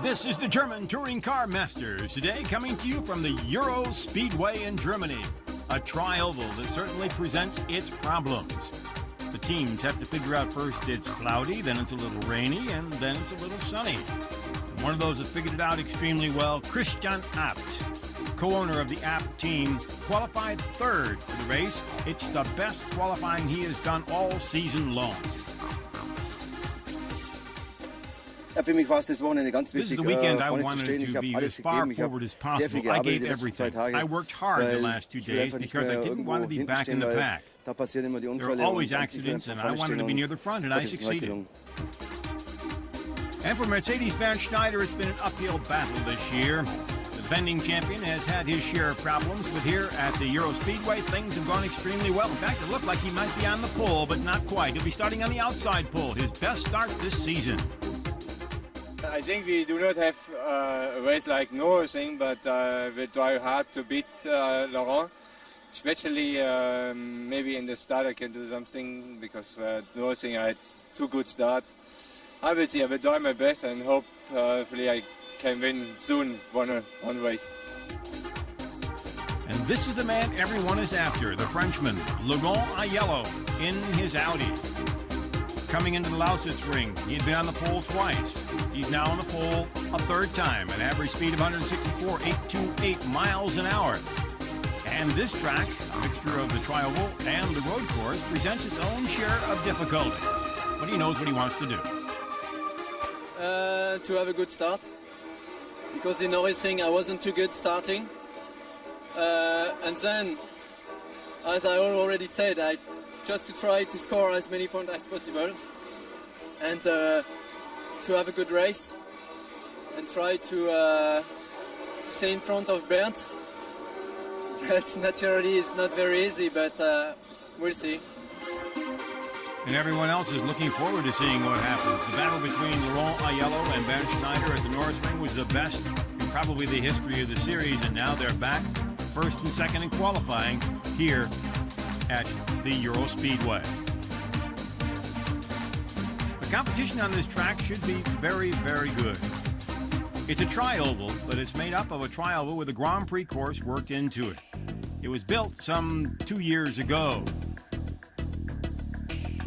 This is the German Touring Car Masters, today coming to you from the Euro Speedway in Germany, a tri-oval that certainly presents its problems. The teams have to figure out first it's cloudy, then it's a little rainy, and then it's a little sunny. One of those that figured it out extremely well, Christian Abt, co-owner of the Abt team, qualified third for the race. It's the best qualifying he has done all season long. Ja, für mich war es das Wochenende ganz wichtig, vorne zu stehen. Ich habe alles gegeben. Ich habe sehr viel gearbeitet die letzten 2 Tage. Ich will einfach nicht mehr irgendwo hinten stehen, weil da passieren immer die Unfälle. Always accidents, and I wanted to be near the front, and I succeeded. And for Mercedes-Benz Schneider, it's been an uphill battle this year. The defending champion has had his share of problems, but here at the Euro Speedway, things have gone extremely well. In fact, it looked like he might be on the pole, but not quite. He'll be starting on the outside pole, his best start this season. I think we do not have a race like Nürburgring, but we try hard to beat Laurent. Especially maybe in the start I can do something, because Nürburgring I had 2 good starts. I will see, I will try my best and hopefully I can win soon one race. And this is the man everyone is after, the Frenchman, Laurent Aiello, in his Audi. Coming into the Lausitz ring, he had been on the pole twice. He's now on the pole a 3rd time, an average speed of 164.828 miles an hour. And this track, a mixture of the tri-oval and the road course, presents its own share of difficulty. But he knows what he wants to do. To have a good start, because in Nürburgring I wasn't too good starting. And then, as I already said, just to try to score as many points as possible, and to have a good race, and try to stay in front of Bernd. But naturally it's not very easy, but we'll see. And everyone else is looking forward to seeing what happens. The battle between Laurent Aiello and Bernd Schneider at the Nürburgring was the best in probably the history of the series, and now they're back 1st and 2nd in qualifying here at the Euro Speedway. The competition on this track should be very, very good. It's a tri-oval, but it's made up of a tri-oval with a Grand Prix course worked into it. It was built some 2 years ago.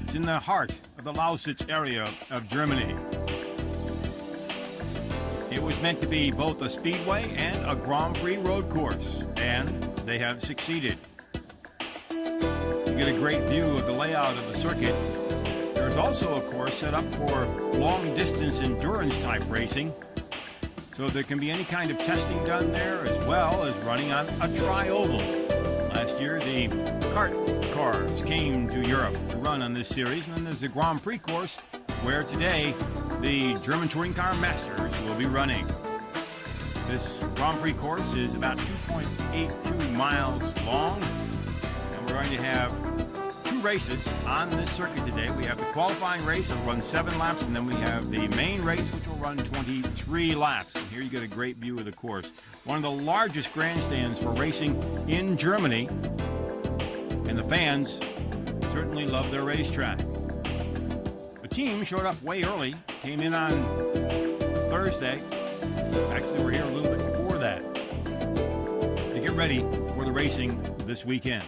It's in the heart of the Lausitz area of Germany. It was meant to be both a speedway and a Grand Prix road course, and they have succeeded. You get a great view of the layout of the circuit. There's also a course set up for long-distance endurance-type racing, so there can be any kind of testing done there, as well as running on a tri-oval. Last year, the kart cars came to Europe to run on this series, and then there's the Grand Prix course, where today the German Touring Car Masters will be running. This Grand Prix course is about 2.82 miles long, and we're going to have 2 races on this circuit today. We have the qualifying race that will run 7 laps, and then we have the main race, which will run 23 laps. And here you get a great view of the course. One of the largest grandstands for racing in Germany, and the fans certainly love their racetrack. The team showed up way early, came in on Thursday. Actually, we're here a little bit before that to get ready for the racing this weekend.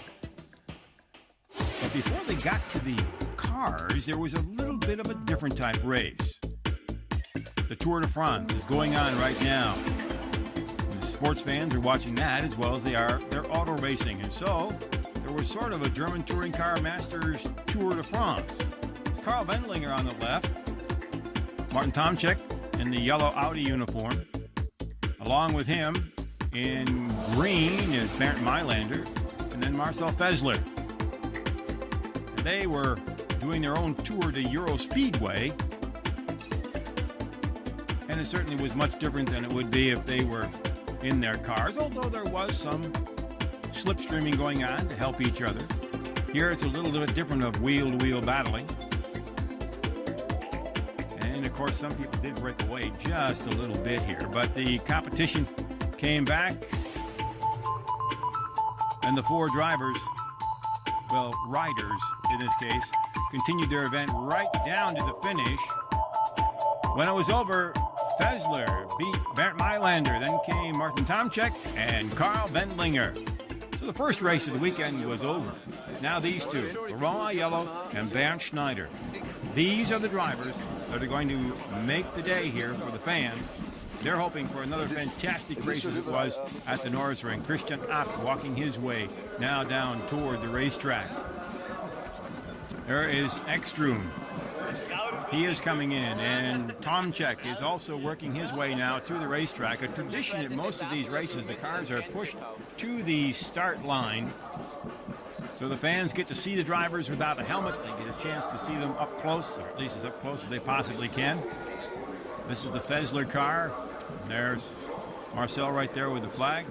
But before they got to the cars, there was a little bit of a different type race. The Tour de France is going on right now. The sports fans are watching that as well as they are their auto racing. And so there was sort of a German Touring Car Masters Tour de France. It's Carl Wendlinger on the left, Martin Tomczyk in the yellow Audi uniform. Along with him in green is Bernd Maylander, and then Marcel Fessler. They were doing their own tour to Euro Speedway, and it certainly was much different than it would be if they were in their cars, although there was some slipstreaming going on to help each other. Here it's a little bit different of wheel-to-wheel battling. And of course some people did break away just a little bit here, but the competition came back And the four drivers, well, riders in this case, continued their event right down to the finish. When it was over, Fessler beat Bernd Mailander. Then came Martin Tomczyk and Karl Wendlinger. So the first race of the weekend was over. Now these two, Laurent Aiello and Bernd Schneider. These are the drivers that are going to make the day here for the fans. They're hoping for another fantastic race as it was at the Nürburgring. Christian Abt walking his way now down toward the racetrack. There is Ekstrom. He is coming in, and Tomczyk is also working his way now to the racetrack. A tradition at most of these races, the cars are pushed to the start line, so the fans get to see the drivers without a helmet. They get a chance to see them up close, or at least as up close as they possibly can. This is the Fessler car. And there's Marcel right there with the flag.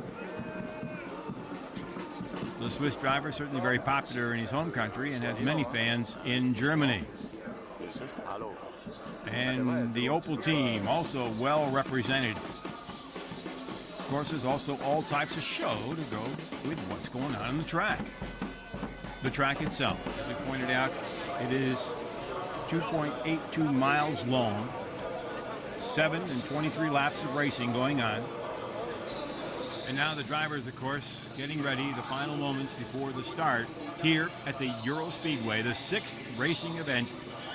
The Swiss driver, certainly very popular in his home country and has many fans in Germany. And the Opel team, also well represented. Of course, there's also all types of show to go with what's going on the track. The track itself, as I pointed out, it is 2.82 miles long, 7 and 23 laps of racing going on. And now the drivers, of course, getting ready, the final moments before the start here at the Euro Speedway, the 6th racing event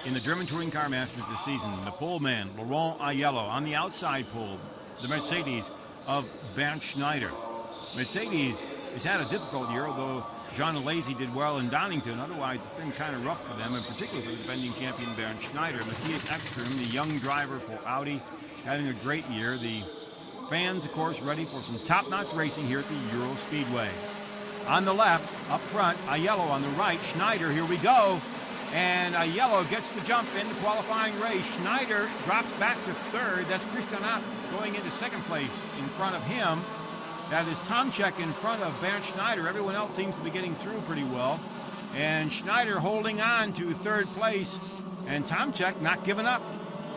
in the German Touring Car Masters this season. The pole man, Laurent Aiello, on the outside pole, the Mercedes of Bernd Schneider. Mercedes has had a difficult year, although John Alesi did well in Donington. Otherwise, it's been kind of rough for them, and particularly for the defending champion Bernd Schneider. Matthias Ekstrom, the young driver for Audi, having a great year. The fans, of course, ready for some top-notch racing here at the Euro Speedway. On the left, up front, Aiello on the right, Schneider, here we go. And Aiello gets the jump in the qualifying race. Schneider drops back to third. That's Christian Abt going into second place in front of him. That is Tomczyk in front of Bernd Schneider. Everyone else seems to be getting through pretty well. And Schneider holding on to third place. And Tomczyk not giving up.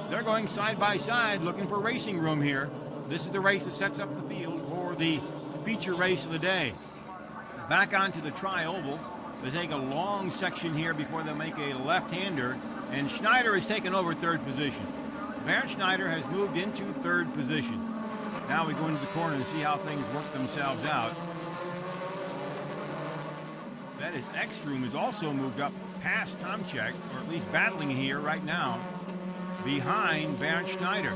They're going side by side looking for racing room here. This is the race that sets up the field for the feature race of the day. Back onto the tri-oval. They take a long section here before they make a left-hander, and Schneider has taken over third position. Bernd Schneider has moved into third position. Now we go into the corner and see how things work themselves out. That is, Ekstrom has also moved up past Tomczyk, or at least battling here right now, behind Bernd Schneider.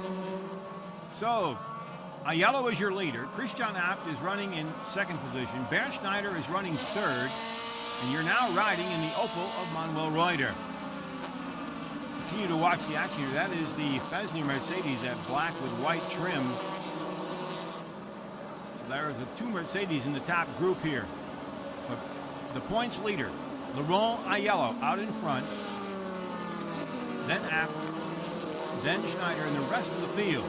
So, Aiello is your leader. Christian Abt is running in second position. Bernd Schneider is running third. And you're now riding in the Opel of Manuel Reuter. Continue to watch the action here. That is the Fessler Mercedes, that black with white trim. So there is the two Mercedes in the top group here. But the points leader, Laurent Aiello, out in front. Then Abt, then Schneider, and the rest of the field.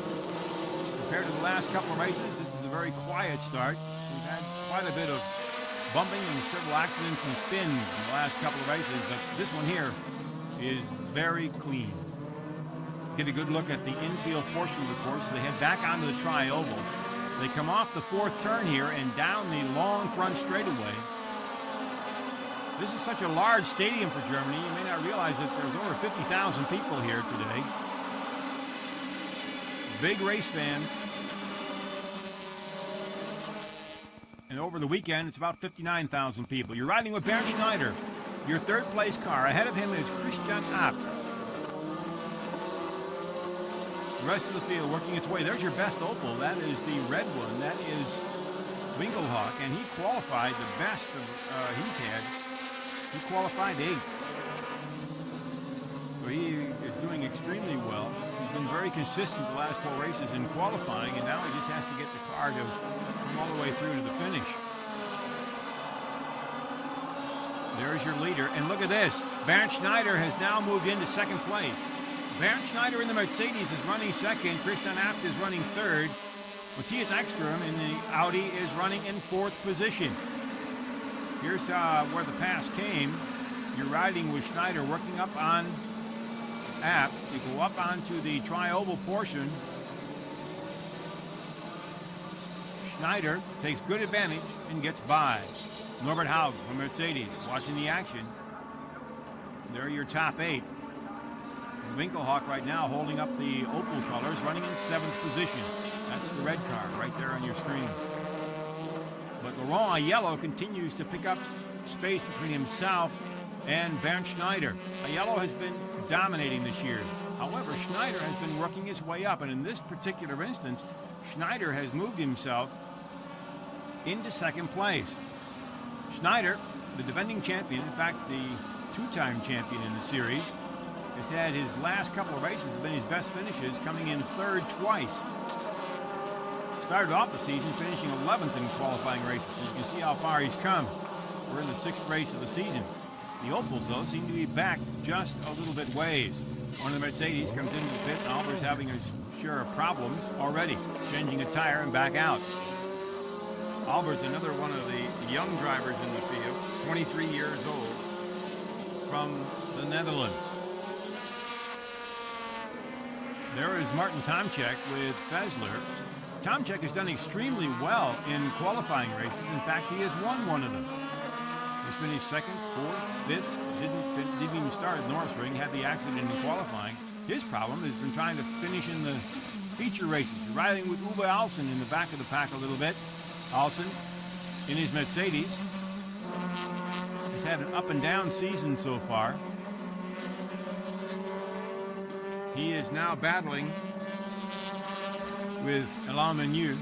Compared to the last couple of races, this is a very quiet start. We've had quite a bit of bumping and several accidents and spins in the last couple of races, but this one here is very clean. Get a good look at the infield portion of the course as they head back onto the tri-oval. They come off the fourth turn here and down the long front straightaway. This is such a large stadium for Germany, you may not realize that there's over 50,000 people here today. Big race fans. And over the weekend, it's about 59,000 people. You're riding with Bernd Schneider, your third place car. Ahead of him is Christian Abt. The rest of the field working its way. There's your best Opel. That is the red one. That is Winkelhock, and he qualified the best he's had. He qualified 8th. So he is doing extremely well. He's been very consistent the last 4 races in qualifying, and now he just has to get the car to all the way through to the finish. There's your leader, and look at this. Bernd Schneider has now moved into second place. Bernd Schneider in the Mercedes is running second. Christian Abt is running third. Matthias Ekstrom in the Audi is running in fourth position. Here's where the pass came. You're riding with Schneider working up on Abt. You go up onto the tri-oval portion. Schneider takes good advantage and gets by. Norbert Haug from Mercedes watching the action. There are your top 8. And Winkelhock right now holding up the Opel colors, running in 7th position. That's the red car right there on your screen. But Laurent Aiello continues to pick up space between himself and Bernd Schneider. Aiello has been dominating this year. However, Schneider has been working his way up, and in this particular instance, Schneider has moved himself into 2nd place. Schneider, the defending champion, in fact, the 2-time champion in the series, has had his last couple of races have been his best finishes, coming in 3rd twice. Started off the season finishing 11th in qualifying races. So you can see how far he's come. We're in the 6th race of the season. The Opels, though, seem to be back just a little bit ways. One of the Mercedes comes into the pit, and Albert's having his share of problems already, changing a tire and back out. Albert's another one of the young drivers in the field, 23 years old, from the Netherlands. There is Martin Tomczyk with Fessler. Tomczyk has done extremely well in qualifying races. In fact, he has won one of them. He's finished 2nd, 4th, 5th. Didn't even start at Nürburgring, had the accident in qualifying. His problem has been trying to finish in the feature races, riding with Uwe Alsen in the back of the pack a little bit. Alsen, in his Mercedes, has had an up and down season so far. He is now battling with Alain Menu.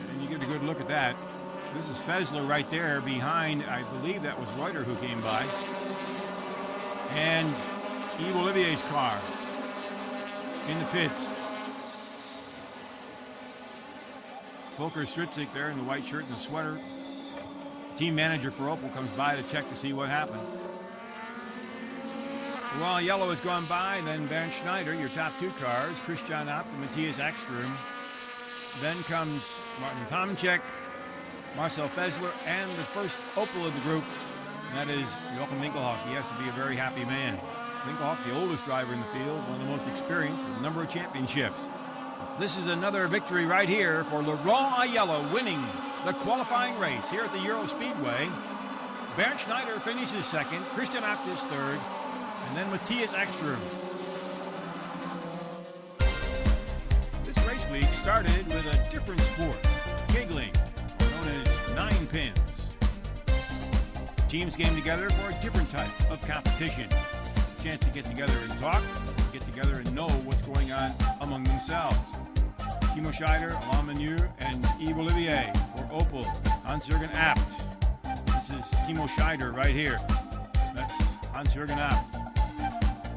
And you get a good look at that. This is Fessler right there behind, I believe that was Reuter who came by. And Yves Olivier's car in the pits. Volker Stritzik there in the white shirt and the sweater. Team manager for Opel comes by to check to see what happened. Well, Yellow has gone by, then Bernd Schneider, your top 2 cars, Christian Abt and Matthias Ekström. Then comes Martin Tomczyk, Marcel Fessler, and the first Opel of the group, and that is Jochen Winkelhock. He has to be a very happy man. Winkelhock, the oldest driver in the field, one of the most experienced, with a number of championships. This is another victory right here for Laurent Aiello, winning the qualifying race here at the Euro Speedway. Bernd Schneider finishes 2nd, Christian Abt is 3rd, and then Matthias Ekström. This race week started with a different sport, kegling, known as 9 pins. Teams came together for a different type of competition. A chance to get together and talk, get together and know what's going on among themselves. Timo Scheider, Alain Menu, and Yves Olivier for Opel, Hans-Jürgen Abt. This is Timo Scheider right here. That's Hans-Jürgen Abt.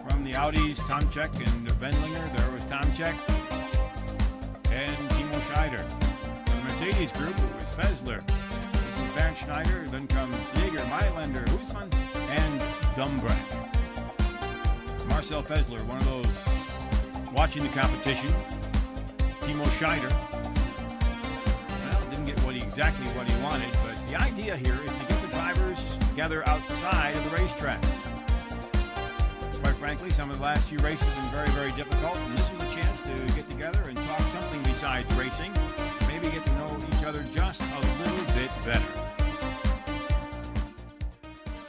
From the Audis, Tomczyk and Wendlinger, there was Tomczyk and Timo Scheider. The Mercedes group, it was Fessler. This is Bernd Schneider. Then comes Jäger, Mailänder, Huisman, and Dumbrecht. Marcel Fessler, one of those watching the competition. Timo Scheider. Well, didn't get exactly what he wanted, but the idea here is to get the drivers together outside of the racetrack. Quite frankly, some of the last few races have been very, very difficult, and this was a chance to get together and talk something besides racing, maybe get to know each other just a little bit better.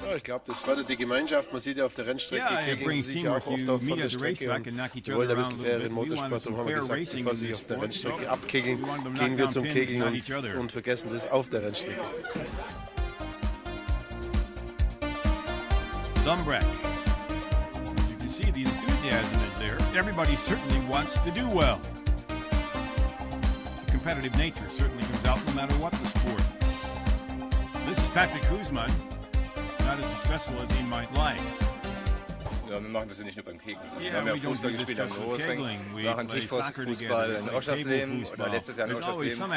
Ja, ich glaube, das fördert die Gemeinschaft. Man sieht ja auf der Rennstrecke, kegeln sie sich auch oft auf von der Strecke. Und wir wollen ein bisschen fairen Motorsport, darum haben wir gesagt, bevor sie sich auf der Rennstrecke abkegeln, gehen wir zum Kegeln und vergessen das auf der Rennstrecke. Dumbrecht. As you can see, the enthusiasm is there. Everybody certainly wants to do well. The competitive nature certainly comes out no matter what the sport. This is Patrick Huisman. Not as successful as he might like. Ja, wir machen das ja nicht nur beim Kegeln. Wir haben ja Fußball gespielt am Nürburgring, wir machen Tischfußball in Oschersleben oder letztes Jahr in Oschersleben.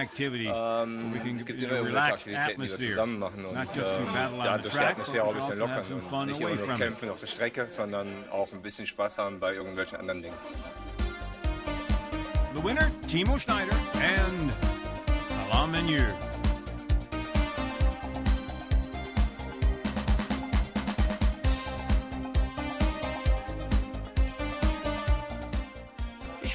Es gibt immer irgendwelche Aktivitäten, die wir zusammen machen und dadurch die Atmosphäre auch ein bisschen lockern und nicht immer nur kämpfen auf der Strecke, sondern auch ein bisschen Spaß haben bei irgendwelchen anderen Dingen. The winner, Timo Scheider and Alain Menu.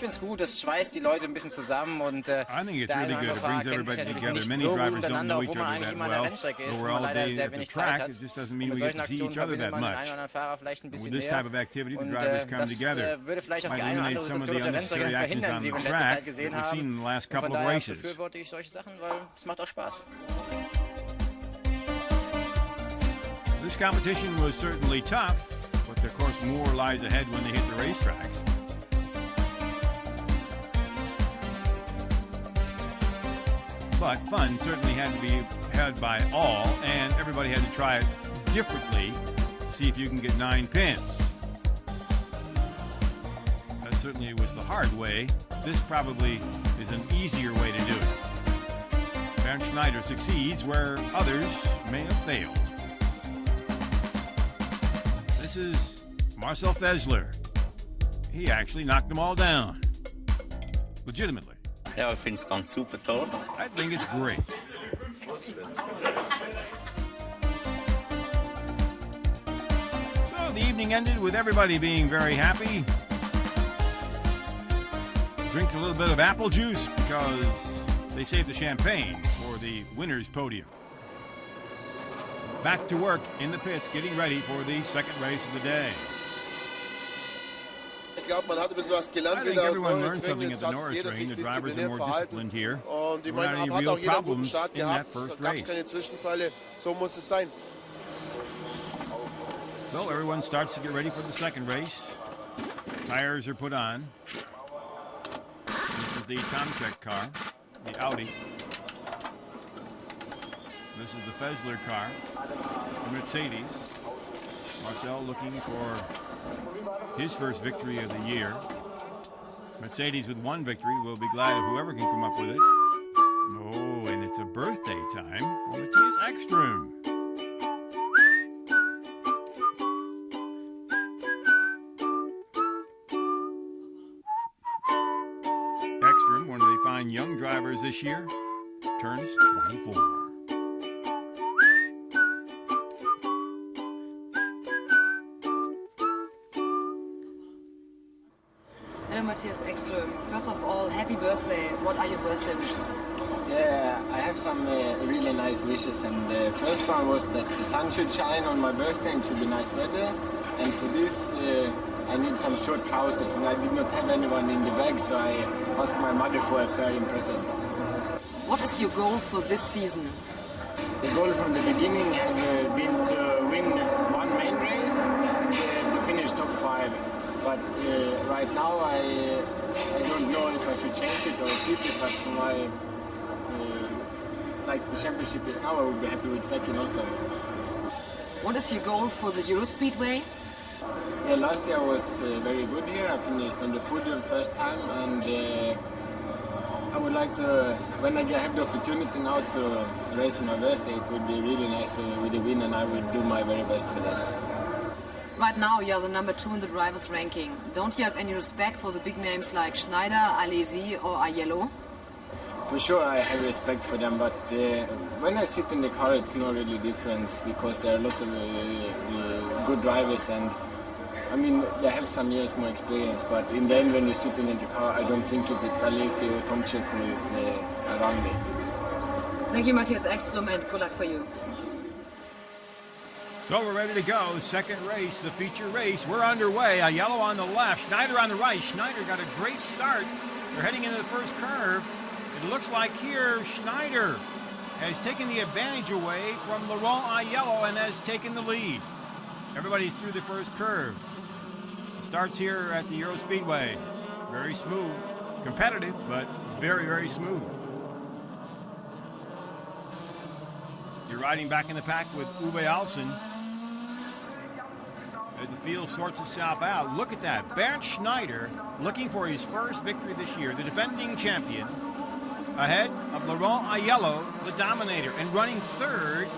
finde es gut, das schweißt die Leute ein bisschen zusammen und der I think it's eine really oder andere good. It Fahrer brings kennt sich everybody natürlich together. nicht Many so gut drivers don't untereinander, know each obwohl man other eigentlich that immer an der well. Rennstrecke ist, But wo we're man all leider day sehr at the wenig Zeit track. hat. It just doesn't Und mean mit we get solchen to see Aktionen each other verbindet that man den much. einen oder anderen Fahrer vielleicht ein With bisschen this type mehr. of activity, the Und drivers come das together. würde vielleicht auch Might die eine oder eliminate andere some of the Situation auf der Rennstrecke unnecessary actions verhindern, on wie wir the in letzter Zeit track gesehen that we've seen in haben. the last Und von couple of daher races. befürworte ich solche Sachen, weil es macht auch Spaß. This competition was certainly tough, but of course more lies ahead when they hit the racetracks. But fun certainly had to be had by all, and everybody had to try it differently to see if you can get 9 pins. That certainly was the hard way. This probably is an easier way to do it. Bernd Schneider succeeds where others may have failed. This is Marcel Fessler. He actually knocked them all down. Legitimately. Ja, ich finde es ganz super toll. I think it's great. So the evening ended with everybody being very happy. Drink a little bit of apple juice because they saved the champagne for the winner's podium. Back to work in the pits, getting ready for the second race of the day. Ich glaube, man hat ein bisschen was gelernt wieder aus Norris Ring. Jetzt hat jeder sich diszipliniert verhalten. Und ich meine, hat auch jeder einen guten Start gehabt. Da gab es keine Zwischenfälle. So muss es sein. So everyone starts to get ready for the second race. Tires are put on. This is the Tomczyk car, the Audi. This is the Fessler car, the Mercedes. Marcel looking for his first victory of the year. Mercedes with one victory. We'll be glad of whoever can come up with it. Oh, and it's a birthday time for Matthias Ekström. Ekström, one of the fine young drivers this year, turns 24. Hello, Matthias Ekström. First of all, happy birthday. What are your birthday wishes? Yeah, I have some really nice wishes, and the first one was that the sun should shine on my birthday and should be nice weather. And for this, I need some short trousers, and I did not have anyone in the bag, so I asked my mother for a pair in present. What is your goal for this season? The goal from the beginning has been to win one main race and to finish top 5. But right now I don't know if I should change it or keep it. But for my like the championship is now, I would be happy with second also. What is your goal for the Eurospeedway? Yeah, last year was very good year. I finished on the podium first time, and I would like to, when I have the opportunity now to race on my birthday, it would be really nice with a win, and I will do my very best for that. Right now you are the number 2 in the drivers' ranking. Don't you have any respect for the big names like Schneider, Alesi or Aiello? For sure I have respect for them, but when I sit in the car it's no really difference because there are a lot of good drivers, and I mean they have some years more experience, but in the end when you're sitting in the car I don't think if it's Alesi or Tomczyk who is around me. Thank you, Matthias Ekström, and good luck for you. So we're ready to go. Second race, the feature race. We're underway. Aiello on the left, Schneider on the right. Schneider got a great start. They're heading into the first curve. It looks like here Schneider has taken the advantage away from Laurent Aiello and has taken the lead. Everybody's through the first curve. It starts here at the Eurospeedway. Very smooth, competitive, but very, very smooth. You're riding back in the pack with Uwe Alsen. As the field sorts itself out, look at that. Bernd Schneider looking for his first victory this year, the defending champion, ahead of Laurent Aiello, the dominator. And running third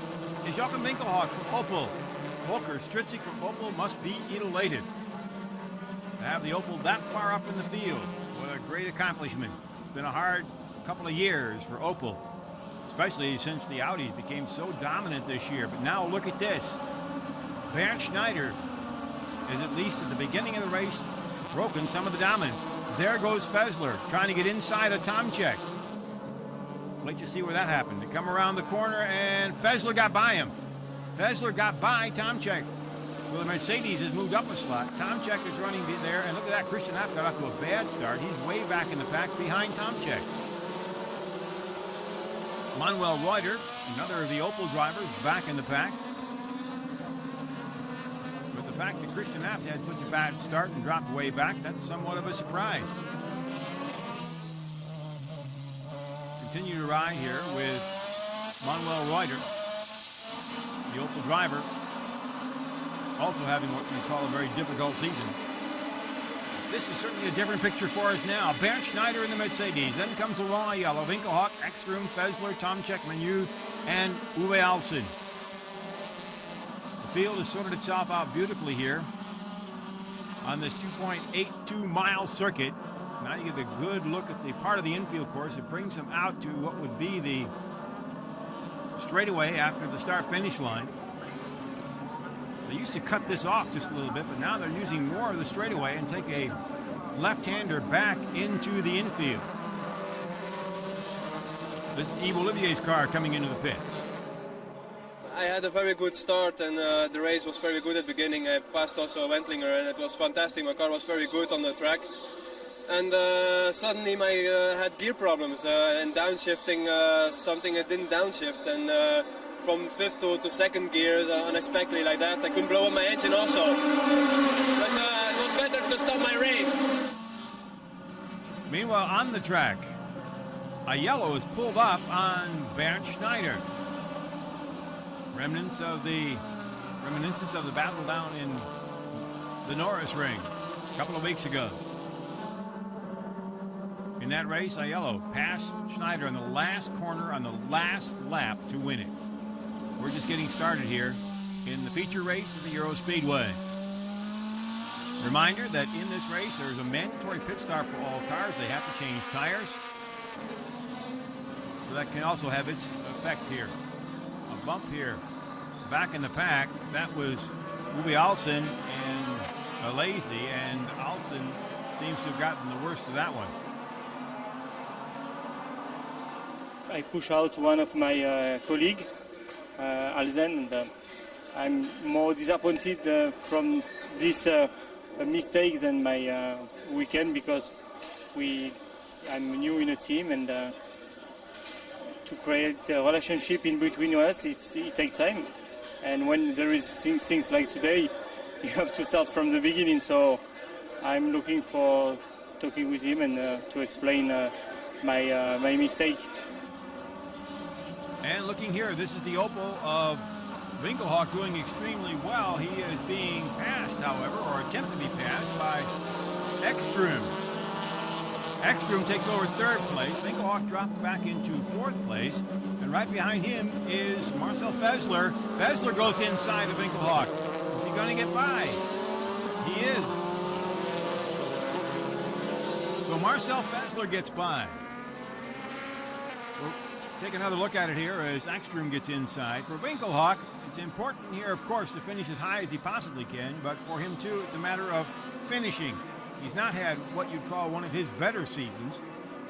is Jochen Winkelhock from Opel. Volker Stritzek from Opel must be elated to have the Opel that far up in the field. What a great accomplishment. It's been a hard couple of years for Opel, especially since the Audis became so dominant this year. But now look at this. Bernd Schneider is, at least at the beginning of the race, broken some of the dominance. there goes Fesler trying to get inside of Tomczyk. Wait to see where that happened. They come around the corner, and Fesler got by him. Fesler got by Tomczyk. So the Mercedes has moved up a slot. Tomczyk is running there, and look at that. Christian Abt got off to a bad start. He's way back in the pack behind Tomczyk. Manuel Reuter, another of the Opel drivers, back in the pack. But the fact that Christian Abt had such a bad start and dropped way back, that's somewhat of a surprise. Continue to ride here with Manuel Reuter, the Opel driver, also having what we call a very difficult season. This is certainly a different picture for us now. Bernd Schneider in the Mercedes. Then comes Laurent Aiello, Winkelhock, Ekstrom, Fesler, Tomczyk, Menu, and Uwe Alsen. The field has sorted itself out beautifully here on this 2.82-mile circuit. Now you get a good look at the part of the infield course. It brings them out to what would be the straightaway after the start-finish line. They used to cut this off just a little bit, but now they're using more of the straightaway and take a left-hander back into the infield. This is Yves Olivier's car coming into the pits. I had a very good start, and the race was very good at the beginning. I passed also Wendlinger, and it was fantastic. My car was very good on the track. And suddenly I had gear problems and downshifting, something I didn't downshift. And from fifth to second gear, unexpectedly like that, I couldn't blow up my engine also. It was better to stop my race. Meanwhile, on the track, Aiello is pulled up on Bernd Schneider. Reminiscences of the battle down in the Norris Ring a couple of weeks ago. In that race, Aiello passed Schneider in the last corner on the last lap to win it. We're just getting started here in the feature race of the Euro Speedway. Reminder that in this race, there's a mandatory pit stop for all cars. They have to change tires. So that can also have its effect here. A bump here. Back in the pack, that was Uwe Alsen and Alesi, and Alsen seems to have gotten the worst of that one. I push out one of my colleagues, Alsen, and I'm more disappointed from this mistake than my weekend, because I'm new in a team, and to create a relationship in between us, it takes time. And when there is things like today, you have to start from the beginning. So I'm looking for talking with him and to explain my mistake. And looking here, this is the Opel of Winkelhock doing extremely well. He is being passed, however, or attempted to be passed by Ekstrom. Ekstrom takes over third place. Winkelhock drops back into fourth place. And right behind him is Marcel Fesler. Fesler goes inside of Winkelhock. Is he going to get by? He is. So Marcel Fesler gets by. We'll take another look at it here as Ekstrom gets inside. For Winkelhock, it's important here, of course, to finish as high as he possibly can. But for him, too, it's a matter of finishing. He's not had what you'd call one of his better seasons,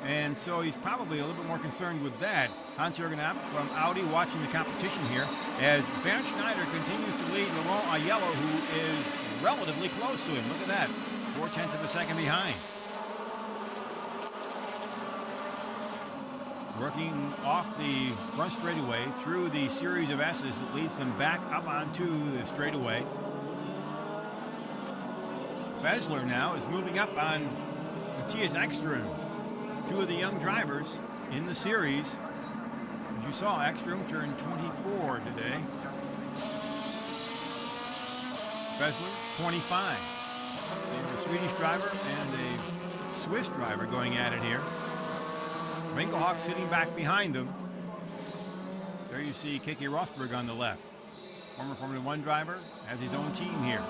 and so he's probably a little bit more concerned with that. Hans-Jürgen Abt from Audi watching the competition here as Bernd Schneider continues to lead Laurent Aiello, who is relatively close to him. Look at that, 0.4 of a second behind. Working off the front straightaway through the series of S's that leads them back up onto the straightaway. Fesler now is moving up on Matthias Ekstrom, two of the young drivers in the series. As you saw, Ekstrom turned 24 today. Fesler, 25. There's a Swedish driver and a Swiss driver going at it here. Winkelhock sitting back behind them. There you see Keke Rosberg on the left. Former Formula One driver, has his own team here.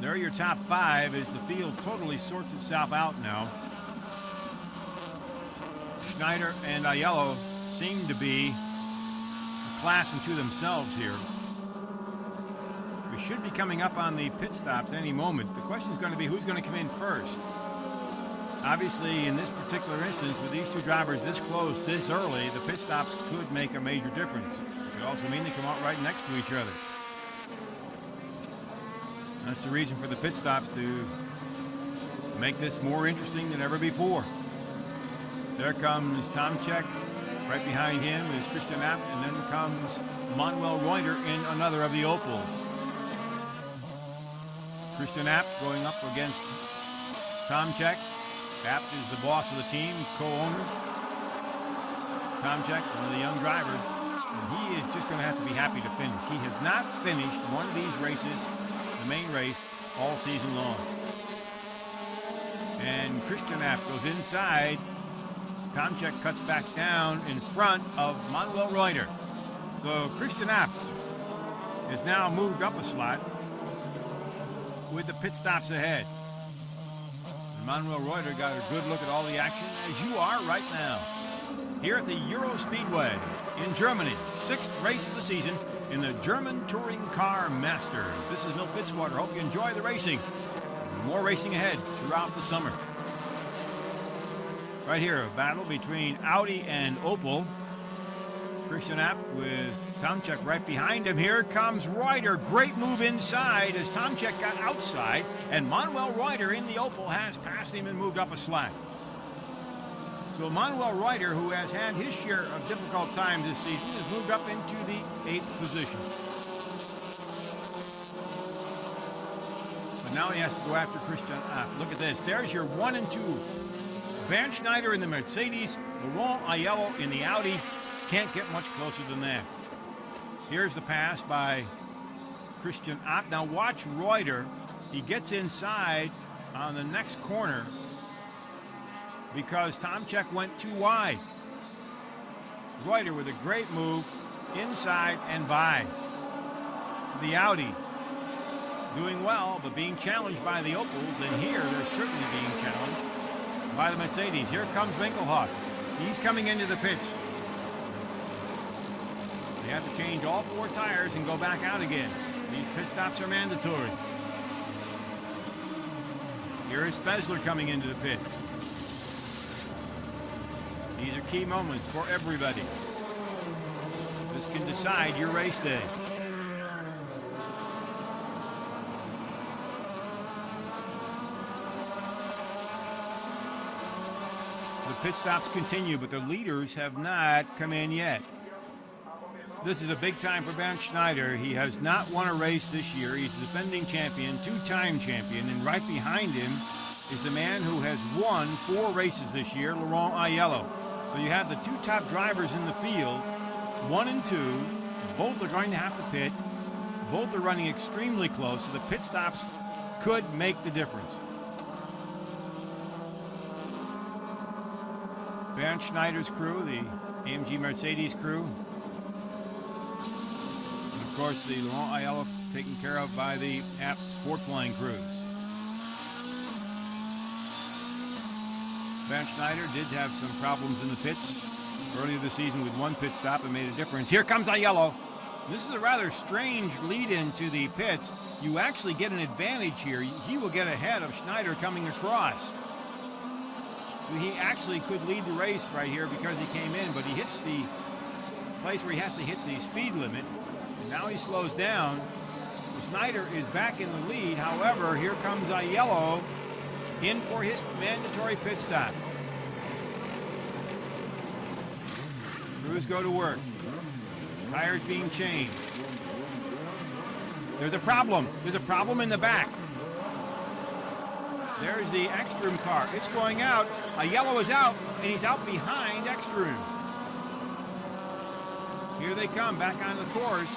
There are your top five as the field totally sorts itself out now. Schneider and Aiello seem to be a class unto themselves here. should be coming up on the pit stops any moment. The question is going to be who's going to come in first. Obviously, in this particular instance, with these two drivers this close, this early, the pit stops could make a major difference. It could also mean they come out right next to each other. That's the reason for the pit stops, to make this more interesting than ever before. There comes Tomczyk. Right behind him is Christian Abt, and then comes Manuel Reuter in another of the Opels. Christian Abt going up against Tomczyk. Abt is the boss of the team, co-owner. Tomczyk, one of the young drivers, and he is just going to have to be happy to finish. He has not finished one of these races, the main race, all season long. And Christian Abt goes inside. Tomczyk cuts back down in front of Manuel Reuter. So Christian Abt is now moved up a slot with the pit stops ahead. And Manuel Reuter got a good look at all the action, as you are right now. Here at the Euro Speedway in Germany, 6th race of the season in the German Touring Car Masters. This is Milt Fitzwater. Hope you enjoy the racing. More racing ahead throughout the summer. Right here, a battle between Audi and Opel. Christian Abt with Tomczyk right behind him. Here comes Reuter. Great move inside as Tomczyk got outside, and Manuel Reuter in the Opel has passed him and moved up a slot. So Manuel Reuter, who has had his share of difficult times this season, has moved up into the 8th position. But now he has to go after Christian Abt. Look at this. There's your 1 and 2. Bernd Schneider in the Mercedes, Laurent Aiello in the Audi. Can't get much closer than that. Here's the pass by Christian Abt. Now watch Reuter. He gets inside on the next corner because Tomczyk went too wide. Reuter with a great move inside and by. The Audi doing well, but being challenged by the Opels, and here they're certainly being challenged by the Mercedes. Here comes Winkelhock. He's coming into the pits. They have to change all 4 tires and go back out again. These pit stops are mandatory. Here is Fessler coming into the pit. These are key moments for everybody. This can decide your race day. The pit stops continue, but the leaders have not come in yet. This is a big time for Bernd Schneider. He has not won a race this year. He's the defending champion, 2-time champion, and right behind him is the man who has won 4 races this year, Laurent Aiello. So you have the 2 top drivers in the field, 1 and 2. Both are going to have to pit. Both are running extremely close, so the pit stops could make the difference. Bernd Schneider's crew, the AMG Mercedes crew. And of course, the Laurent Aiello taken care of by the Abt Sportsline crews. Bernd Schneider did have some problems in the pits earlier this season with 1 pit stop and made a difference. Here comes Aiello. This is a rather strange lead-in to the pits. You actually get an advantage here. He will get ahead of Schneider coming across. So he actually could lead the race right here because he came in, but he hits the place where he has to hit the speed limit, and now he slows down. So Schneider is back in the lead. However, here comes Aiello in for his mandatory pit stop. Crews go to work. Tires being changed. There's a problem. There's a problem in the back. There's the Ekstrom car. It's going out. Aiello is out, and he's out behind Ekstrom. Here they come back on the course.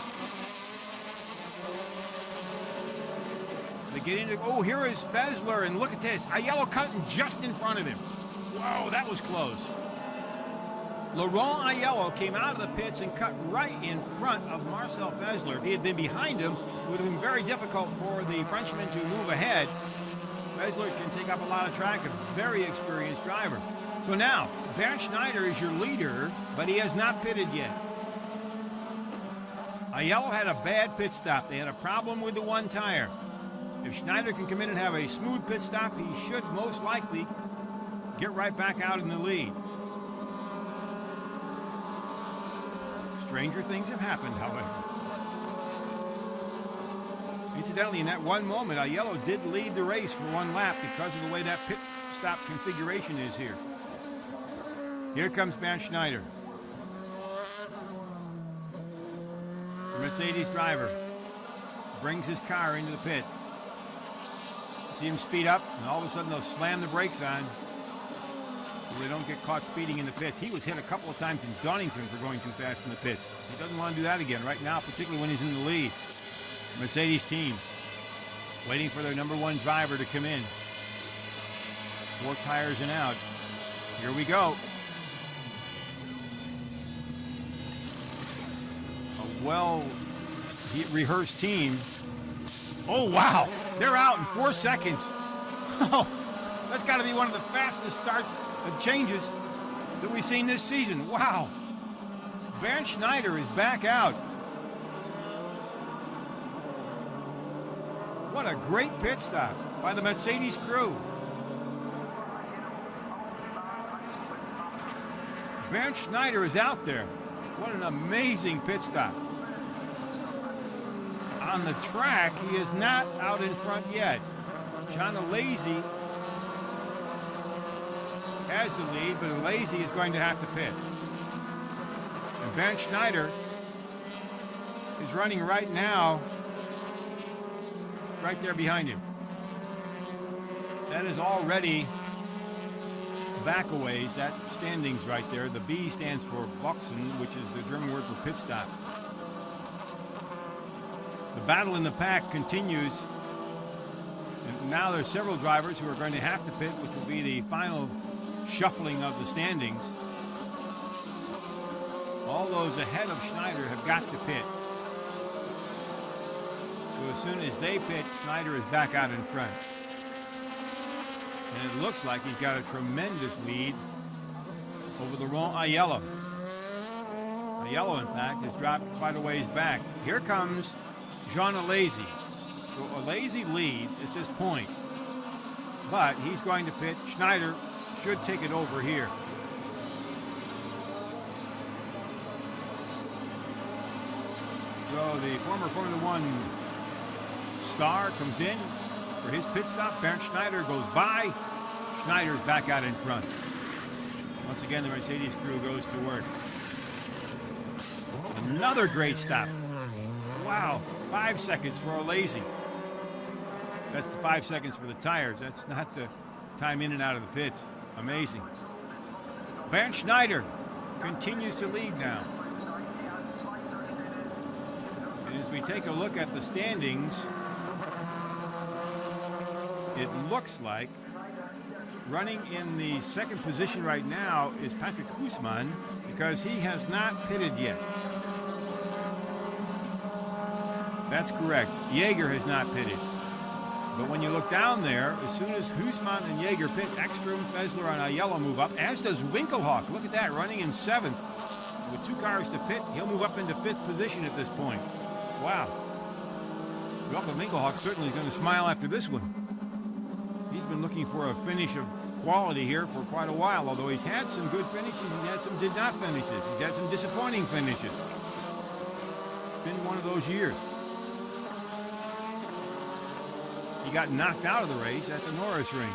They get into, oh, here is Fessler, and look at this. Aiello cutting just in front of him. Whoa, that was close. Laurent Aiello came out of the pits and cut right in front of Marcel Fessler. If he had been behind him, it would have been very difficult for the Frenchman to move ahead. Fessler can take up a lot of track, a very experienced driver. So now, Bernd Schneider is your leader, but he has not pitted yet. Aiello had a bad pit stop. They had a problem with the one tire. If Schneider can come in and have a smooth pit stop, he should most likely get right back out in the lead. Stranger things have happened, however. Incidentally, in that one moment, Aiello did lead the race for one lap because of the way that pit stop configuration is here. Here comes Bernd Schneider. The Mercedes driver brings his car into the pit. See him speed up, and all of a sudden they'll slam the brakes on so they don't get caught speeding in the pits. He was hit a couple of times in Donington for going too fast in the pits. He doesn't want to do that again right now, particularly when he's in the lead. Mercedes team waiting for their number one driver to come in. 4 tires and out. Here we go. A well-rehearsed team. Oh, wow. They're out in 4 seconds. Oh, that's got to be one of the fastest starts and changes that we've seen this season. Wow. Bernd Schneider is back out. What a great pit stop by the Mercedes crew. Bernd Schneider is out there. What an amazing pit stop. On the track, he is not out in front yet. John Alesi has the lead, but Alesi is going to have to pit. And Bernd Schneider is running right now, right there behind him. That is already back a ways. That standings right there. The B stands for Boxen, which is the German word for pit stop. The battle in the pack continues. And now there's several drivers who are going to have to pit, which will be the final shuffling of the standings. All those ahead of Schneider have got to pit. So as soon as they pit, Schneider is back out in front. And it looks like he's got a tremendous lead over Laurent Aiello. Aiello, in fact, has dropped quite a ways back. Here comes Jean Alesi. So Alesi leads at this point, but he's going to pit. Schneider should take it over here. So the former Formula One star comes in for his pit stop. Bernd Schneider goes by. Schneider's back out in front. Once again, the Mercedes crew goes to work. Another great stop. Wow, 5 seconds for Alesi. That's the 5 seconds for the tires. That's not the time in and out of the pits. Amazing. Bernd Schneider continues to lead now. And as we take a look at the standings, it looks like running in the second position right now is Patrick Huisman, because he has not pitted yet. That's correct. Jaeger has not pitted. But when you look down there, as soon as Huisman and Jaeger pit, Ekstrom, Fessler, and Aiello move up, as does Winkelhock. Look at that, running in 7th. With 2 cars to pit, he'll move up into 5th position at this point. Wow. Jochen Winkelhock certainly is going to smile after this one. He's been looking for a finish of quality here for quite a while, although he's had some good finishes, he's had some did not finishes, he's had some disappointing finishes. It's been one of those years. He got knocked out of the race at the Norris Ring.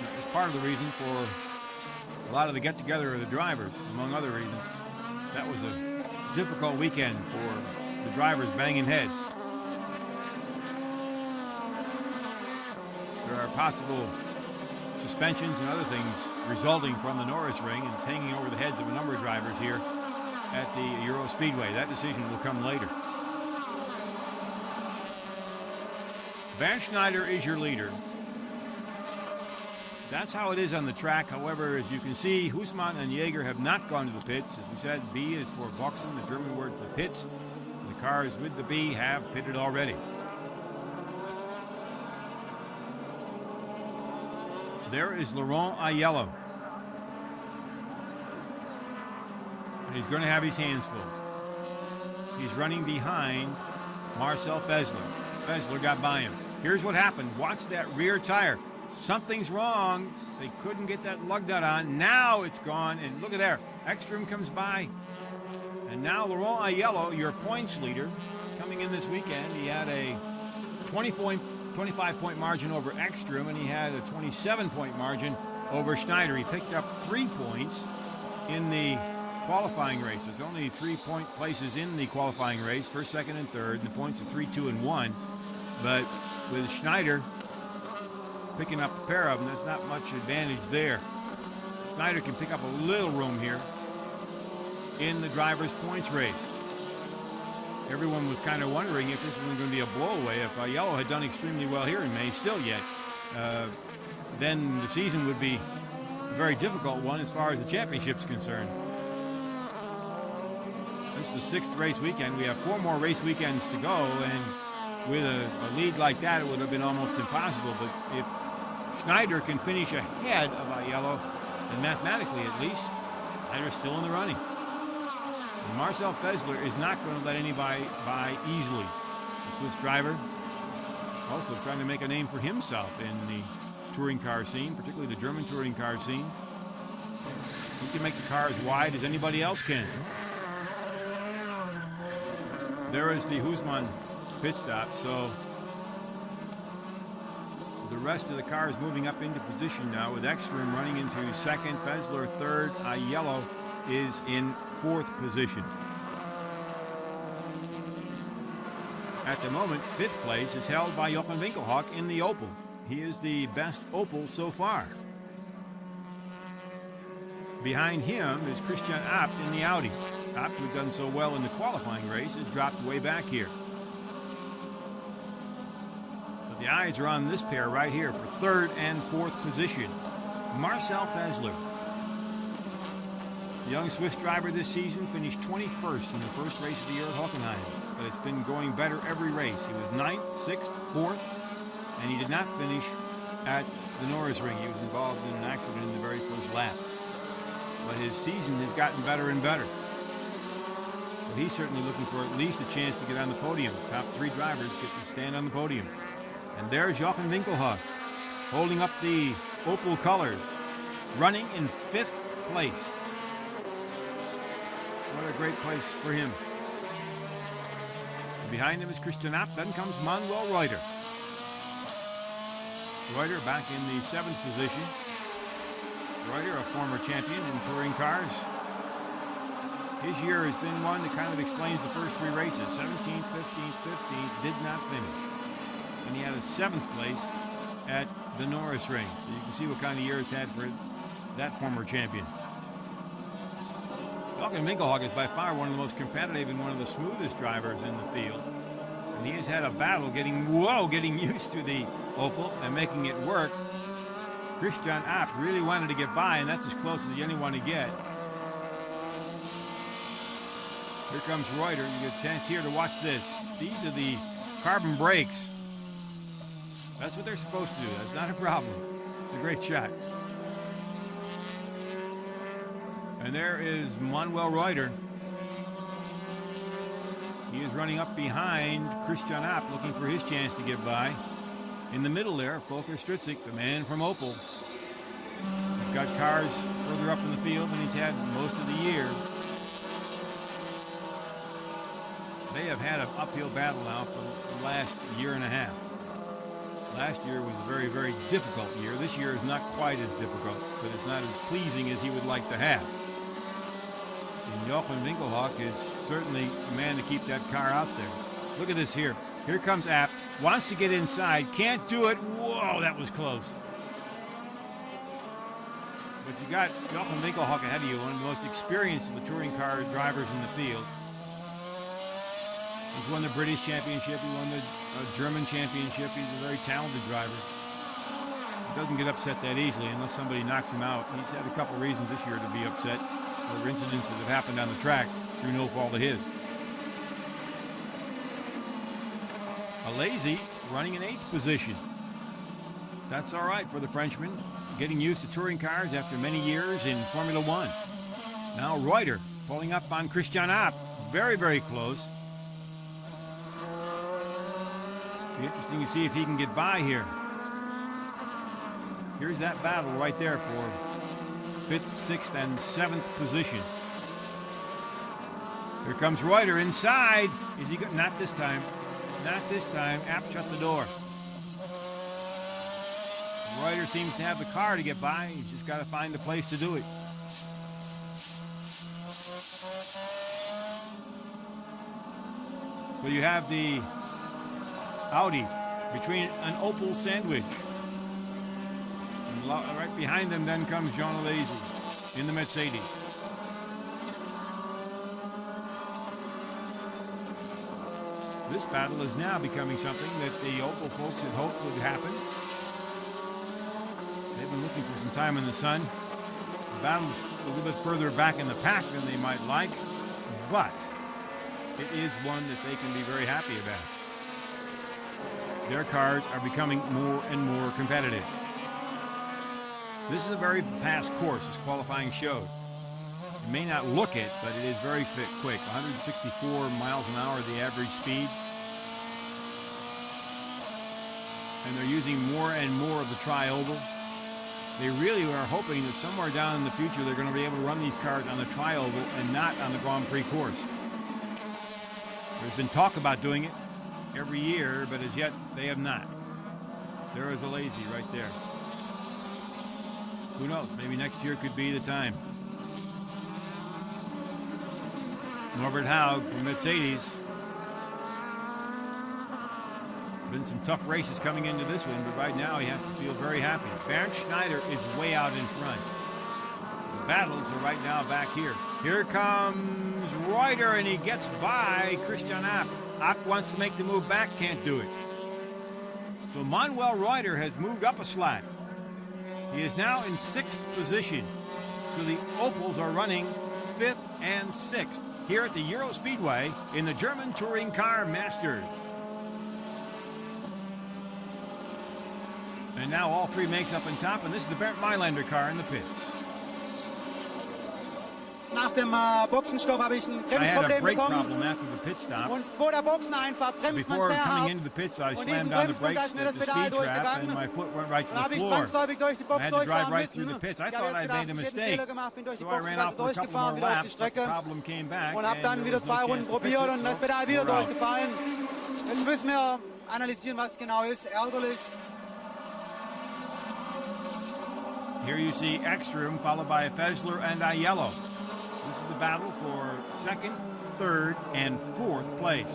That was part of the reason for a lot of the get-together of the drivers, among other reasons. That was a difficult weekend for the drivers banging heads. There are possible suspensions and other things resulting from the Norris Ring, and it's hanging over the heads of a number of drivers here at the Euro Speedway. That decision will come later. Bernd Schneider is your leader. That's how it is on the track. However, as you can see, Huisman and Jaeger have not gone to the pits. As we said, B is for Boxen, the German word for pits. The cars with the B have pitted already. There is Laurent Aiello. And he's going to have his hands full. He's running behind Marcel Fesler. Fesler got by him. Here's what happened. Watch that rear tire. Something's wrong. They couldn't get that lug nut on. Now it's gone, and look at there. Ekstrom comes by. And now Laurent Aiello, your points leader, coming in this weekend. He had a 25-point margin over Ekstrom, and he had a 27-point margin over Schneider. He picked up 3 points in the qualifying race. There's only 3-point places in the qualifying race, first, second, and third. And the points are 3, 2, and 1. But with Schneider picking up a pair of them, there's not much advantage there. Schneider can pick up a little room here in the driver's points race. Everyone was kind of wondering if this was going to be a blowaway. If Aiello had done extremely well here and may still yet, then the season would be a very difficult one as far as the championship's concerned. This is the 6th race weekend. We have 4 more race weekends to go, and with a lead like that, it would have been almost impossible. But if Schneider can finish ahead of Aiello, then mathematically at least, Schneider's still in the running. And Marcel Fesler is not going to let anybody by easily. The Swiss driver also trying to make a name for himself in the touring car scene, particularly the German touring car scene. He can make the car as wide as anybody else can. There is the Husmann pit stop, so the rest of the car is moving up into position now with Ekstrom running into second, Fesler third, Aiello is in 4th position. At the moment, 5th place is held by Jochen Winkelhock in the Opel. He is the best Opel so far. Behind him is Christian Abt in the Audi. Abt, who'd done so well in the qualifying race, has dropped way back here. But the eyes are on this pair right here for 3rd and 4th position. Marcel Fesler, the young Swiss driver this season, finished 21st in the first race of the year at Hockenheim, but it's been going better every race. He was 9th, 6th, 4th, and he did not finish at the Norris Ring. He was involved in an accident in the very first lap. But his season has gotten better and better. So he's certainly looking for at least a chance to get on the podium. Top 3 drivers get to stand on the podium. And there's Jochen Winkelhock holding up the Opel colors, running in 5th place. What a great place for him. And behind him is Christian Abt. Then comes Manuel Reuter. Reuter back in the 7th position. Reuter, a former champion in touring cars. His year has been one that kind of explains the first 3 races. 17th, 15th, 15th, did not finish. And he had a 7th place at the Norris Ring. So you can see what kind of year it's had for that former champion. Jochen Winkelhock is by far one of the most competitive and one of the smoothest drivers in the field. And he has had a battle getting used to the Opel and making it work. Christian Abt really wanted to get by, and that's as close as anyone to get. Here comes Reuter. You get a chance here to watch this. These are the carbon brakes. That's what they're supposed to do. That's not a problem. It's a great shot. And there is Manuel Reuter. He is running up behind Christian Abt, looking for his chance to get by. In the middle there, Volker Stritzik, the man from Opel. He's got cars further up in the field than he's had most of the year. They have had an uphill battle now for the last year and a half. Last year was a very, very difficult year. This year is not quite as difficult, but it's not as pleasing as he would like to have. And Jochen Winkelhock is certainly a man to keep that car out there. Look at this here. Here comes Abt. Wants to get inside. Can't do it. Whoa, that was close. But you got Jochen Winkelhock ahead of you, one of the most experienced of the touring car drivers in the field. He's won the British Championship. He won the German Championship. He's a very talented driver. He doesn't get upset that easily unless somebody knocks him out. He's had a couple reasons this year to be upset over incidents that have happened on the track through no fault of his. Alesi running in 8th position. That's all right for the Frenchman, getting used to touring cars after many years in Formula One. Now Reuter pulling up on Christian Abt, very, very close. Be interesting to see if he can get by here. Here's that battle right there for 5th, 6th, and 7th position. Here comes Reuter inside. Is he good? Not this time. Not this time. Abt shut the door. Reuter seems to have the car to get by. He's just got to find a place to do it. So you have the Audi between an Opel sandwich. And right behind them then comes Jean Alesi in the Mercedes. This battle is now becoming something that the Opel folks had hoped would happen. They've been looking for some time in the sun. The battle's a little bit further back in the pack than they might like, but it is one that they can be very happy about. Their cars are becoming more and more competitive. This is a very fast course, as qualifying showed. You may not look it, but it is very quick. 164 miles an hour, the average speed. And they're using more and more of the tri-oval. They really are hoping that somewhere down in the future they're going to be able to run these cars on the tri-oval and not on the Grand Prix course. There's been talk about doing it every year, but as yet they have not. There is Alesi right there. Who knows? Maybe next year could be the time. Norbert Haug from Mercedes. Been some tough races coming into this one, but right now he has to feel very happy. Bernd Schneider is way out in front. The battles are right now back here. Here comes Reuter, and he gets by Christian Abt. Abt wants to make the move back, can't do it. So Manuel Reuter has moved up a slot. He is now in 6th position. So the Opels are running 5th and 6th here at the Euro Speedway in the German Touring Car Masters. And now all three makes up on top, and this is the Bernd Mailänder car in the pits. Nach dem Boxenstopp habe ich ein Bremsproblem bekommen. Und vor der Boxeneinfahrt bremst man sehr hart. Und diesen Bremspunkt, da ist mir das Pedal durchgegangen. Dann habe ich zwangsläufig durch die Box durchfahren müssen. Ich habe jetzt gedacht, ich hätte einen Fehler gemacht, bin durch die Boxengasse durchgefahren, wieder auf die Strecke. Und habe dann wieder 2 Runden probiert und das Pedal wieder durchgefallen. Jetzt müssen wir analysieren, was genau ist. Ärgerlich. Here you see Ekstrom followed by Fessler and Aiello. This is the battle for 2nd, 3rd, and 4th place.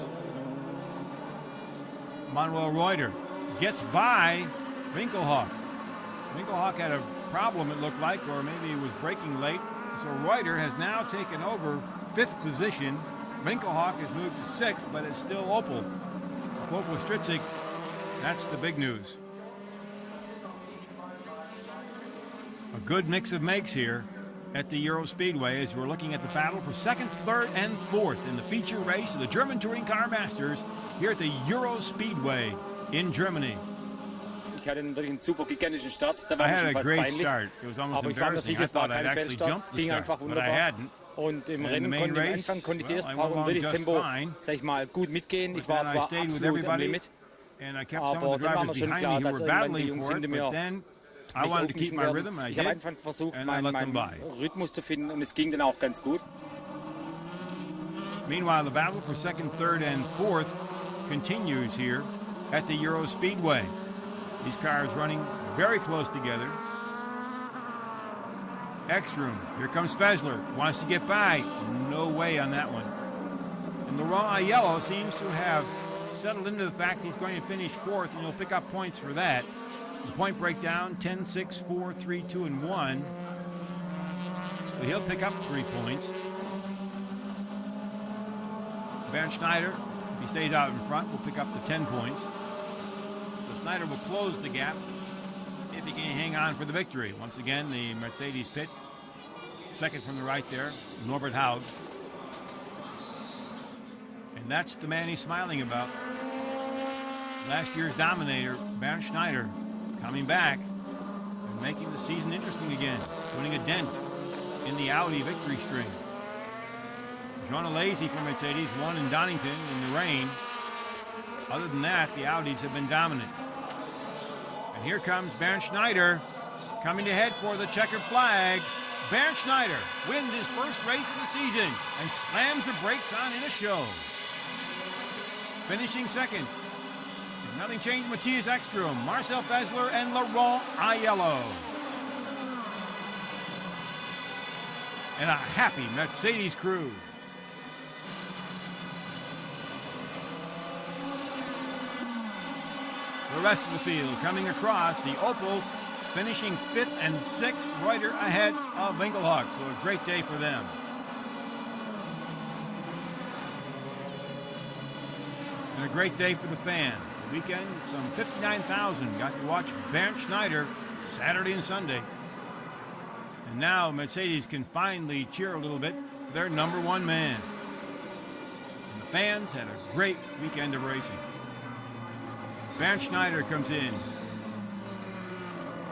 Manuel Reuter gets by Winkelhock. Winkelhock had a problem, it looked like, or maybe he was braking late. So Reuter has now taken over 5th position. Winkelhock has moved to 6th, but it's still Opel. Opel Stritzik, that's the big news. A good mix of makes here at the Euro Speedway as we're looking at the battle for 2nd, 3rd, and 4th in the feature race of the German Touring Car Masters here at the Euro Speedway in Germany. Ich hatte wirklich einen super gigantischen Start. Da I war mir had schon a fast great peinlich. start. It was almost Aber ich war mir embarrassing. sicher, I es war thought I'd kein actually Fehlstart. jump Es the ging start, einfach but I wunderbar. hadn't. Und im And Rennen the main konnte ich am race, Anfang konnte ich die well, ersten I paar went Runden along wirklich just Tempo, fine. sag ich mal, gut mitgehen. Ich But war then I zwar stayed with absolut am everybody, Limit, and I kept some aber of the dann war drivers mir schon behind klar, me who dass were irgendwann die battling Jungs for hinter it, mir but then I mich wanted to keep aufmischen my werden. rhythm, and I Ich habe did, einfach versucht, and I let them meinen by. Rhythmus zu finden und es ging dann auch ganz gut. Meanwhile, the battle for 2nd, 3rd, and 4th continues here at the Euro Speedway. These cars running very close together. Ekstrom, here comes Fessler, wants to get by. No way on that one. And Laurent Aiello seems to have settled into the fact he's going to finish 4th, and he'll pick up points for that. The point breakdown, 10, 6, 4, 3, 2, and 1. So he'll pick up 3 points. Bernd Schneider, if he stays out in front, will pick up the 10 points. So Schneider will close the gap if he can hang on for the victory. Once again, the Mercedes pit. 2nd from the right there, Norbert Haug. And that's the man he's smiling about. Last year's dominator, Bernd Schneider, coming back and making the season interesting again, putting a dent in the Audi victory string. Jean Alesi from Mercedes won in Donington in the rain. Other than that, the Audis have been dominant. And here comes Bernd Schneider coming to head for the checkered flag. Bernd Schneider wins his first race of the season and slams the brakes on in a show. Finishing second. Nothing changed. Matthias Ekstrom, Marcel Fessler, and Laurent Aiello. And a happy Mercedes crew. The rest of the field coming across, the Opels finishing 5th and 6th, Reuter ahead of Winkelhock. So a great day for them. And a great day for the fans. The weekend, some 59,000 got to watch Bernd Schneider Saturday and Sunday. And now Mercedes can finally cheer a little bit for their number one man. And the fans had a great weekend of racing. Bernd Schneider comes in.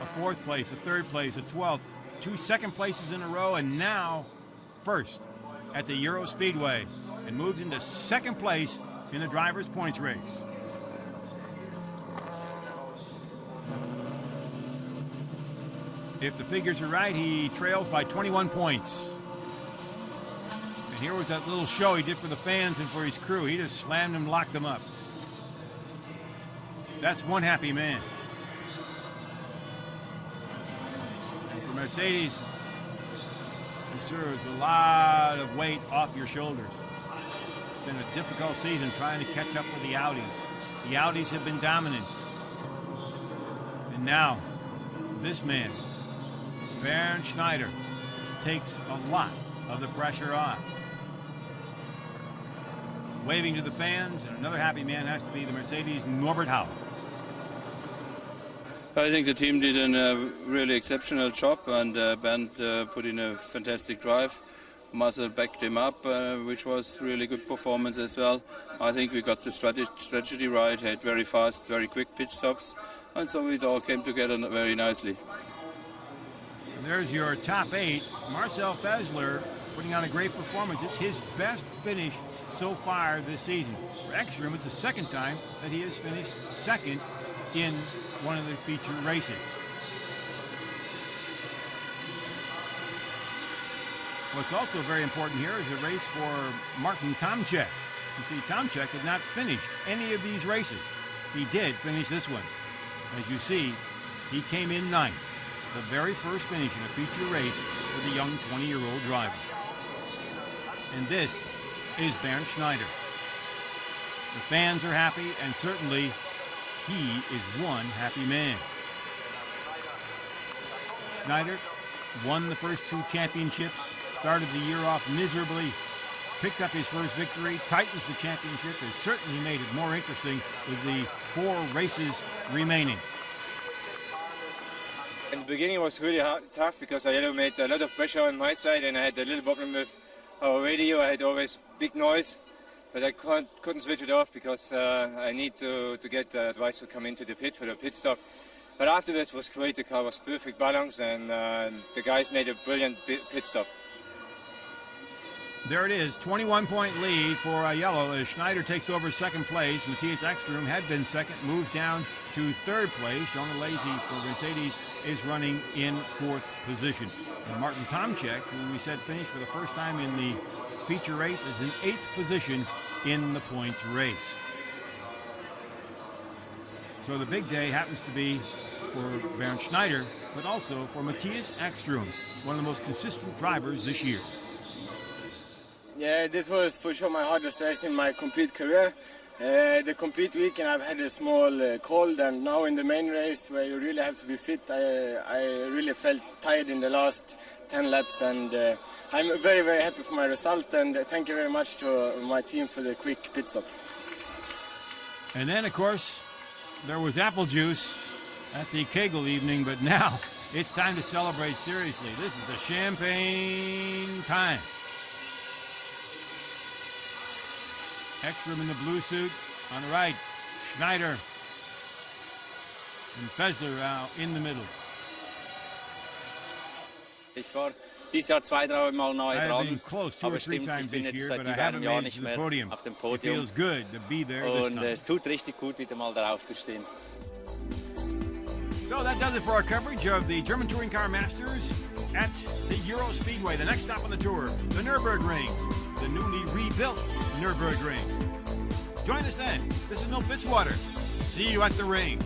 A 4th place, a 3rd place, a 12th, 2 second places in a row, and now first at the Euro Speedway, and moves into 2nd place in the drivers' points race. If the figures are right, he trails by 21 points. And here was that little show he did for the fans and for his crew. He just slammed them, locked them up. That's one happy man. And for Mercedes, it serves a lot of weight off your shoulders. It's been a difficult season trying to catch up with the Audis. The Audis have been dominant. And now, this man, Bernd Schneider, takes a lot of the pressure off. Waving to the fans, and another happy man has to be the Mercedes' Norbert Hauer. I think the team did a really exceptional job, and Bernd put in a fantastic drive. Marcel backed him up, which was really good performance as well. I think we got the strategy right, had very fast, very quick pit stops, and so it all came together very nicely. And there's your top 8. Marcel Fessler putting on a great performance. It's his best finish so far this season. For Ekstrom, it's the second time that he has finished second in one of the feature races. What's also very important here is a race for Martin Tomczyk. You see, Tomczyk did not finish any of these races. He did finish this one. As you see, he came in 9th, the very first finish in a feature race for the young 20-year-old driver. And this is Bernd Schneider. The fans are happy, and certainly he is one happy man. Schneider won the first 2 championships, started the year off miserably, picked up his first victory, tightens the championship, has certainly made it more interesting with the 4 races remaining. In the beginning it was really tough because I made a lot of pressure on my side, and I had a little problem with our radio. I had always big noise, but I couldn't switch it off because I need to get advice to come into the pit for the pit stop. But afterwards it was great. The car was perfect balance, and the guys made a brilliant pit stop. There it is, 21-point lead for Aiello as Schneider takes over 2nd place. Matthias Ekstrom had been 2nd, moves down to 3rd place. Jonah Lazy for Mercedes is running in 4th position. And Martin Tomczyk, who we said finished for the first time in the feature race, is in 8th position in the points race. So the big day happens to be for Bernd Schneider, but also for Matthias Ekstrom, one of the most consistent drivers this year. Yeah, this was for sure my hardest race in my complete career. The complete weekend I've had a small cold, and now in the main race where you really have to be fit, I really felt tired in the last 10 laps, and I'm very, very happy for my result, and thank you very much to my team for the quick pit stop. And then, of course, there was apple juice at the Kegel evening, but now it's time to celebrate seriously. This is the champagne time. Ekstrom in the blue suit on the right, Schneider and Fessler in the middle. Ich war dieses Jahr 2-3 Mal neu dran. Aber stimmt, ich bin jetzt seit über einem Jahr nicht mehr auf dem Podium. Und es tut richtig gut, wieder mal darauf zu stehen. So that does it for our coverage of the German Touring Car Masters at the Euro Speedway. The next stop on the tour, the Nürburgring, the newly rebuilt Nürburgring. Join us then. This is Milt Fitzwater. See you at the ring.